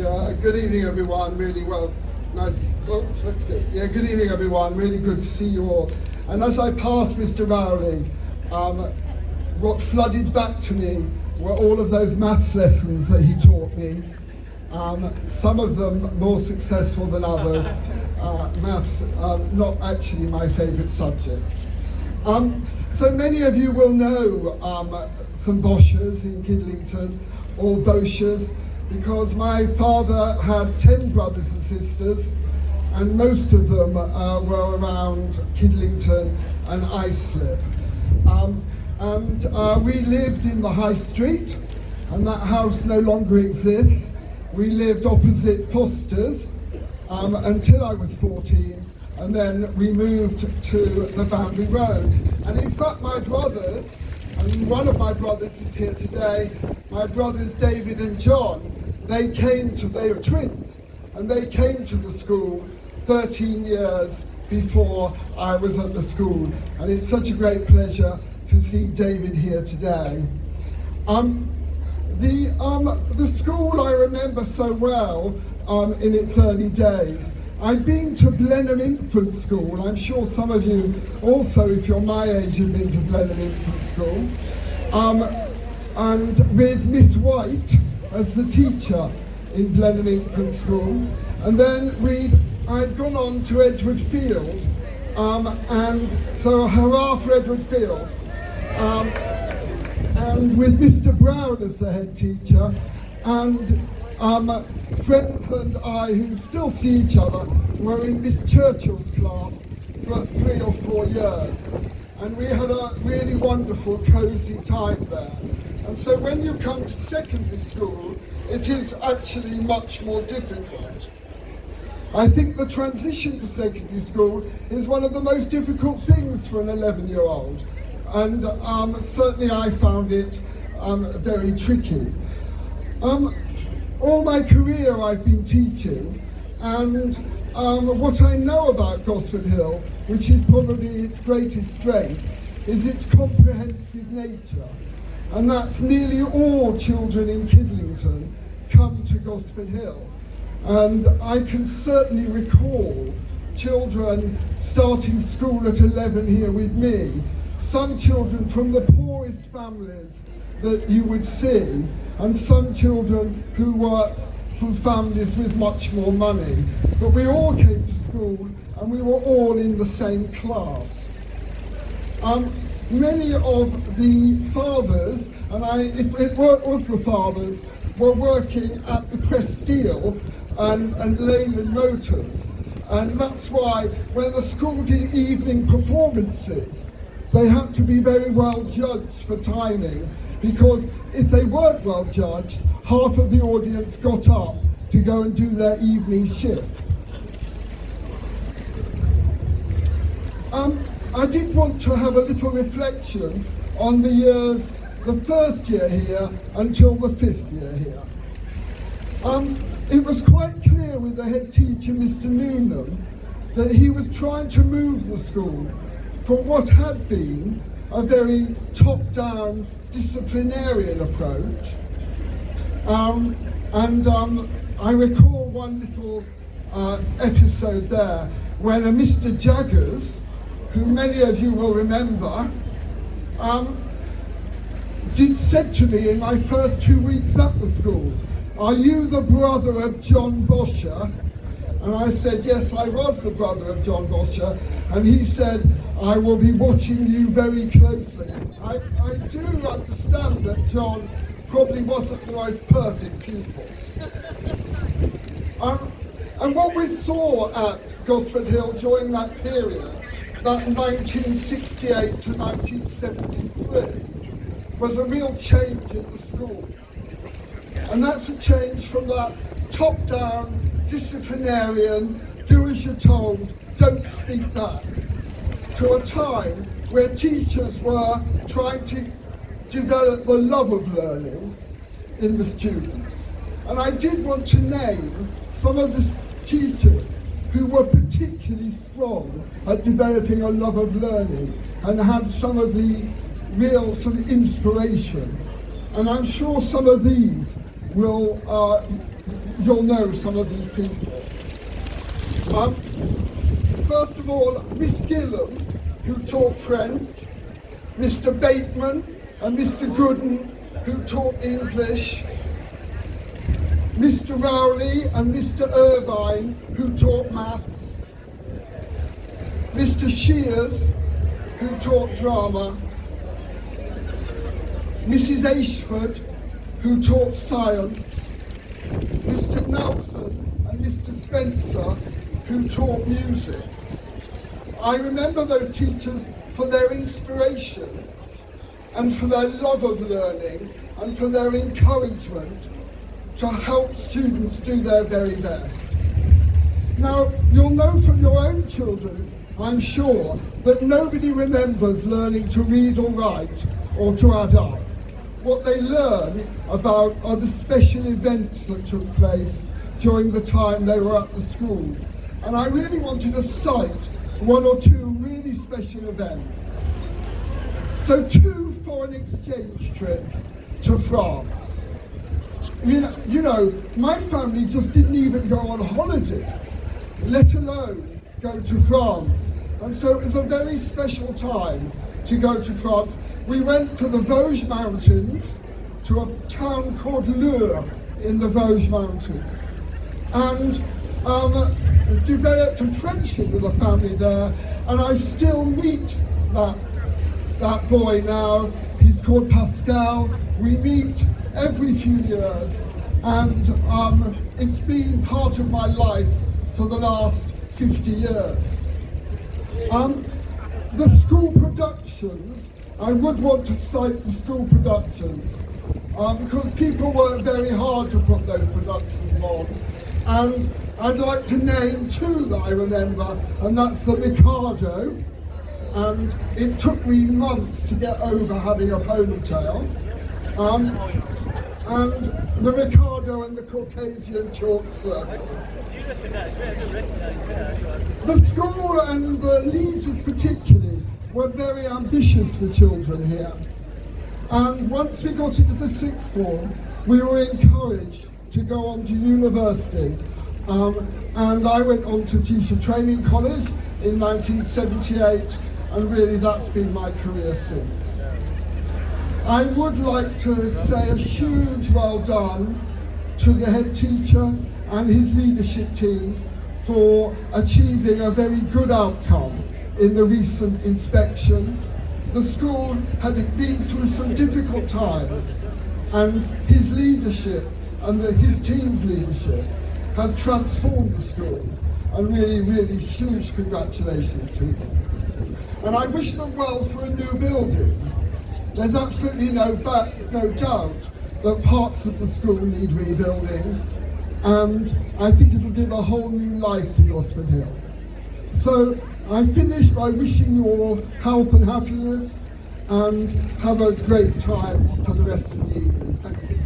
Yeah, good evening everyone, really well, nice, oh, that's good. Yeah, good evening everyone, really good to see you all. And as I passed Mr. Rowley, what flooded back to me were all of those maths lessons that he taught me. Some of them more successful than others. Maths, not actually my favourite subject. So many of you will know some Boshers in Kidlington, or Boshers, because my father had 10 brothers and sisters, and most of them were around Kidlington and Islip. We lived in the High Street, and that house no longer exists. We lived opposite Foster's until I was 14, and then we moved to the Boundary Road. And in fact, my brothers, and one of my brothers is here today, my brothers David and John, they were twins, and they came to the school 13 years before I was at the school. And it's such a great pleasure to see David here today. The school I remember so well in its early days. I've been to Blenheim Infant School. I'm sure some of you also, if you're my age, have been to Blenheim Infant School. And with Miss White as the teacher in Blenheim Infant School. And then I'd gone on to Edward Field, and so hurrah for Edward Field. And with Mr. Brown as the head teacher, and friends and I, who still see each other, were in Miss Churchill's class for 3 or 4 years. And we had a really wonderful, cosy time there. And so when you come to secondary school, it is actually much more difficult. I think the transition to secondary school is one of the most difficult things for an 11-year-old. And certainly I found it very tricky. All my career I've been teaching, and what I know about Gosford Hill, which is probably its greatest strength, is its comprehensive nature. And that's nearly all children in Kidlington come to Gosford Hill. And I can certainly recall children starting school at 11 here with me. Some children from the poorest families that you would see, and some children who were from families with much more money. But we all came to school and we were all in the same class. Many of the fathers, and it was the fathers, were working at the Press Steel and Leyland Motors. And that's why when the school did evening performances, they had to be very well judged for timing, because if they weren't well judged, half of the audience got up to go and do their evening shift. I did want to have a little reflection on the first year here until the 5th year here. It was quite clear with the head teacher, Mr. Noonan, that he was trying to move the school from what had been a very top-down disciplinarian approach. I recall one little episode there when a Mr. Jaggers, who many of you will remember, said to me in my first 2 weeks at the school, "Are you the brother of John Bosher?" And I said, yes, I was the brother of John Bosher. And he said, "I will be watching you very closely." I do understand that John probably wasn't the most perfect pupil. And what we saw at Gosford Hill during that period, that 1968 to 1973, was a real change in the school. And that's a change from that top-down, disciplinarian, do as you're told, don't speak back, to a time where teachers were trying to develop the love of learning in the students. And I did want to name some of the teachers who were particularly strong at developing a love of learning and had some of the real sort of inspiration. And I'm sure some of these will you'll know some of these people. First of all, Miss Gillam, who taught French, Mr. Bateman and Mr. Gooden, who taught English, Mr. Rowley and Mr. Irvine, who taught maths, Mr. Shears, who taught drama, Mrs. Ashford, who taught science, Mr. Nelson and Mr. Spencer, who taught music. I remember those teachers for their inspiration and for their love of learning and for their encouragement to help students do their very best. Now, you'll know from your own children, I'm sure, that nobody remembers learning to read or write or to add up. What they learn about are the special events that took place during the time they were at the school. And I really wanted to cite one or two really special events. So 2 foreign exchange trips to France. I mean, you know, my family just didn't even go on holiday, let alone go to France. And so it was a very special time to go to France. We went to the Vosges Mountains, to a town called Lure in the Vosges Mountains, and developed a friendship with the family there, and I still meet that boy now. He's called Pascal. We meet every few years, and it's been part of my life for the last 50 years. The school productions, I would want to cite the school productions because people worked very hard to put those productions on, and I'd like to name 2 that I remember, and that's the Mikado, and it took me months to get over having a ponytail, and the Mikado and the Caucasian chalk circle. The school and the leaders particularly were very ambitious for children here, and once we got into the 6th form we were encouraged to go on to university, and I went on to Teacher Training College in 1978, and really that's been my career since. I would like to say a huge well done to the head teacher and his leadership team for achieving a very good outcome in the recent inspection. The school had been through some difficult times, and his leadership and his team's leadership has transformed the school, and really, really huge congratulations to them. And I wish them well for a new building. There's absolutely no doubt that parts of the school need rebuilding, and I think it'll give a whole new life to Gosford Hill. So I finish by wishing you all health and happiness, and have a great time for the rest of the evening. Thank you.